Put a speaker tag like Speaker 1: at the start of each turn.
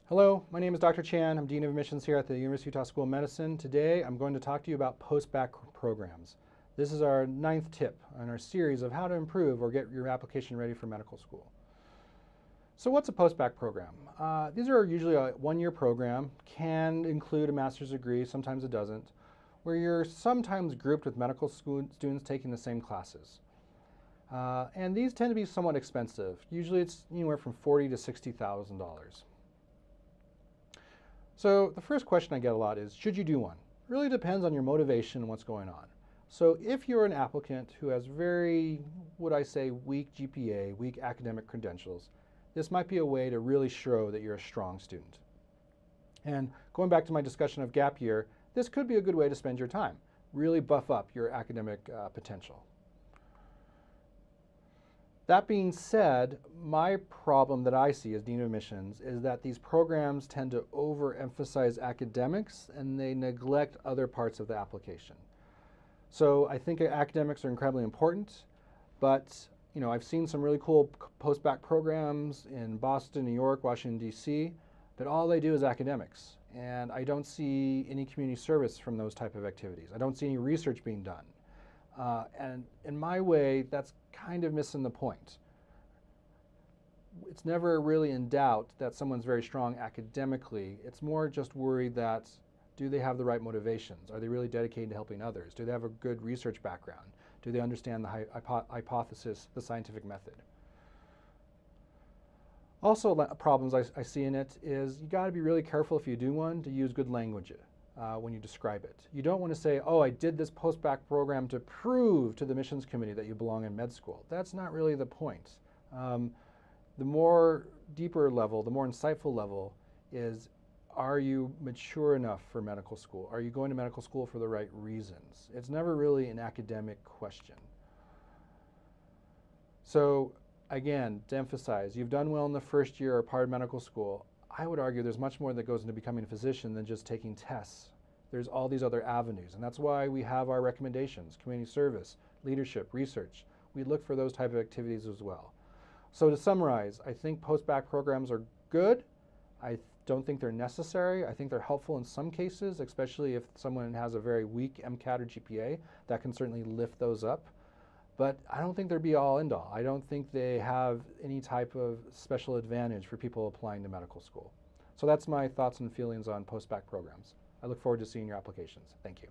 Speaker 1: Hello, my name is Dr. Chan. I'm Dean of Admissions here at the University of Utah School of Medicine. Today I'm going to talk to you about post-bacc programs. This is our 9th tip on our series of how to improve or get your application ready for medical school. So what's a post-bacc program? These are usually a one-year program, can include a master's degree, sometimes it doesn't, where you're sometimes grouped with medical students taking the same classes. And these tend to be somewhat expensive. Usually it's anywhere from $40,000 to $60,000. So the first question I get a lot is, should you do one? It really depends on your motivation and what's going on. So if you're an applicant who has very, would I say, weak GPA, weak academic credentials, this might be a way to really show that you're a strong student. And going back to my discussion of gap year, this could be a good way to spend your time, really buff up your academic potential. That being said, my problem that I see as Dean of Admissions is that these programs tend to overemphasize academics and they neglect other parts of the application. So I think academics are incredibly important, but I've seen some really cool post-bacc programs in Boston, New York, Washington, D.C., but all they do is academics. And I don't see any community service from those type of activities. I don't see any research being done. And in my way, that's kind of missing the point. It's never really in doubt that someone's very strong academically. It's more just worried that, do they have the right motivations? Are they really dedicated to helping others? Do they have a good research background? Do they understand the hypothesis, the scientific method? Also, problems I see in it is you got to be really careful if you do one to use good language when you describe it. You don't want to say, oh, I did this post-bacc program to prove to the admissions committee that you belong in med school. That's not really the point. The more deeper level, the more insightful level is, are you mature enough for medical school? Are you going to medical school for the right reasons? It's never really an academic question. So again, to emphasize, you've done well in the first year or part of medical school. I would argue there's much more that goes into becoming a physician than just taking tests. There's all these other avenues, and that's why we have our recommendations, community service, leadership, research. We look for those type of activities as well. So to summarize, I think post-bacc programs are good. I don't think they're necessary. I think they're helpful in some cases, especially if someone has a very weak MCAT or GPA. That can certainly lift those up. But I don't think they're be all end all. I don't think they have any type of special advantage for people applying to medical school. So that's my thoughts and feelings on post-bacc programs. I look forward to seeing your applications. Thank you.